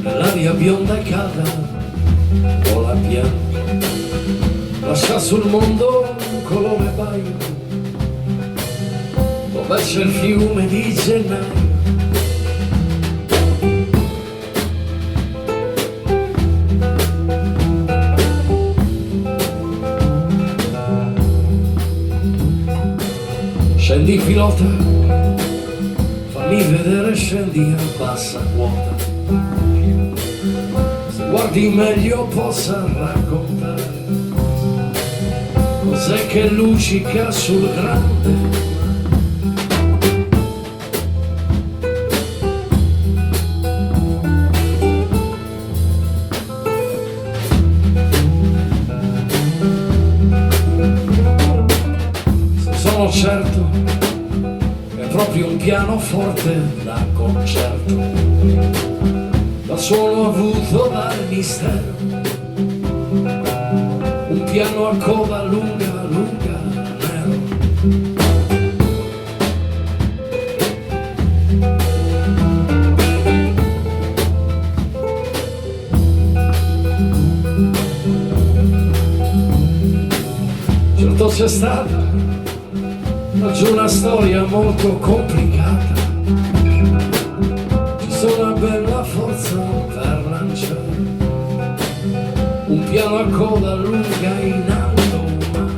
nella via bionda e calda vola piano, lascia sul mondo un colore baio, dove c'è il fiume di gennaio. Scendi pilota, fammi vedere, scendi a bassa quota, se guardi meglio possa raccontare cos'è che luccica sul grande mare. Sono certo è proprio un pianoforte da concerto, da suono avuto dal mistero, un piano a coda lunga, lunga, nero. Certo c'è stata oggi una storia molto complicata, ci sono una bella forza per lanciare un piano a coda lunga in alto mare.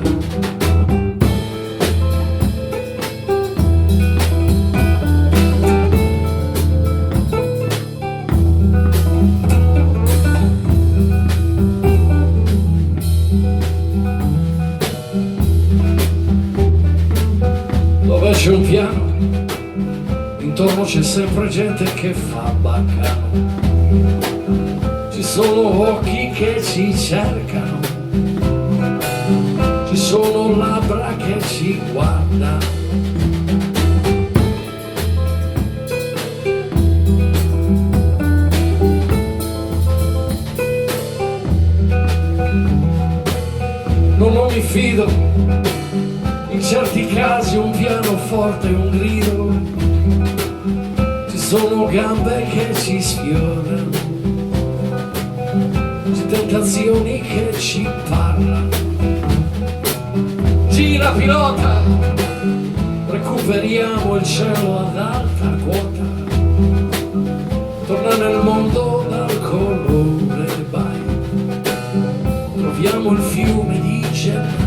Dove c'è un piano, intorno c'è sempre gente che fa baccano, ci sono occhi che ci cercano, ci sono labbra che ci guardano. Non mi fido, in certi casi un pianoforte e un grido, ci sono gambe che ci sfiorano, tentazioni che ci parlano. Gira pilota, recuperiamo il cielo ad alta quota, torna nel mondo dal colore baio, troviamo il fiume di gennaio.